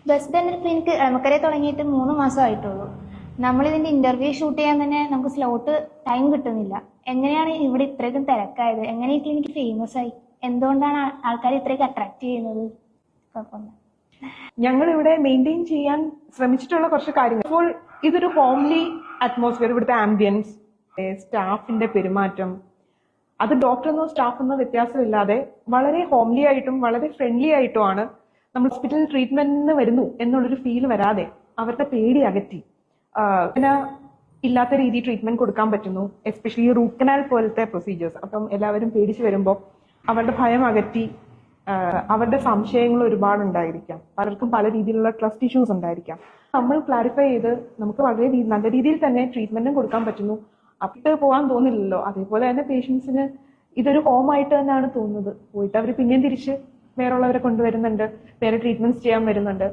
Bus dental clinic എളമക്കരയിൽ തുടങ്ങിയിട്ട് 3 മാസമായിട്ടുള്ളൂ. നമ്മളിതിന്റെ interview shoot ചെയ്യാൻ തന്നെ നമുക്ക് സ്ലോട്ട് ടൈം കിട്ടുന്നില്ല. എങ്ങനെയാണ് ഇവിടെ ഇത്രയ്ക്കും തിരക്കായത്? എങ്ങനെ ഈ ക്ലിനിക്ക് ഫേമസ് ആയി? എന്തുകൊണ്ടാണ് ആൾക്കാർ ഇത്രയ്ക്ക് അട്രാക്ട് ചെയ്യുന്നത്? കുഴപ്പമില്ല. ഞങ്ങൾ ഇവിടെ മെയിൻറ്റെയിൻ ചെയ്യാൻ ശ്രമിച്ചിട്ടുള്ള കുറച്ച് കാര്യങ്ങൾ. അപ്പോൾ ഇതൊരു ഹോംലി അറ്റ്മോസ്ഫിയർ, ഇവിടുത്തെ ആംബിയൻസ്, സ്റ്റാഫിന്റെ പെരുമാറ്റം, അത് ഡോക്ടറെന്നോ സ്റ്റാഫെന്നോ വ്യത്യാസമില്ലാതെ വളരെ ഹോംലി ആയിട്ടും വളരെ ഫ്രണ്ട്ലി ആയിട്ടുമാണ് നമ്മൾ ഹോസ്പിറ്റൽ ട്രീറ്റ്മെന്റിന് വരുന്നു എന്നുള്ളൊരു ഫീൽ വരാതെ അവരുടെ പേടി അകറ്റി പിന്നെ ഇല്ലാത്ത രീതി ട്രീറ്റ്മെന്റ് കൊടുക്കാൻ പറ്റുന്നു. എസ്പെഷ്യലി റൂട്ട് കനാൽ പോലത്തെ പ്രൊസീജിയേഴ്സ്. അപ്പം എല്ലാവരും പേടിച്ച് വരുമ്പോൾ അവരുടെ ഭയം അകറ്റി അവരുടെ സംശയങ്ങൾ ഒരുപാടുണ്ടായിരിക്കാം. പലർക്കും പല രീതിയിലുള്ള ട്രസ്റ്റ് ഇഷ്യൂസ് ഉണ്ടായിരിക്കാം. നമ്മൾ ക്ലാരിഫൈ ചെയ്ത് നമുക്ക് വളരെ നല്ല രീതിയിൽ തന്നെ ട്രീറ്റ്മെന്റും കൊടുക്കാൻ പറ്റുന്നു. അപ്പിട്ട് പോകാൻ തോന്നില്ലല്ലോ. അതേപോലെ തന്നെ പേഷ്യൻസിന് ഇതൊരു ഹോം ആയിട്ട് തന്നെയാണ് തോന്നുന്നത്. പോയിട്ട് അവർ പിന്നെയും തിരിച്ച് വേറുള്ളവരെ കൊണ്ടുവരുന്നുണ്ട്, വേറെ ട്രീറ്റ്മെന്റ്സ് ചെയ്യാൻ വരുന്നുണ്ട്.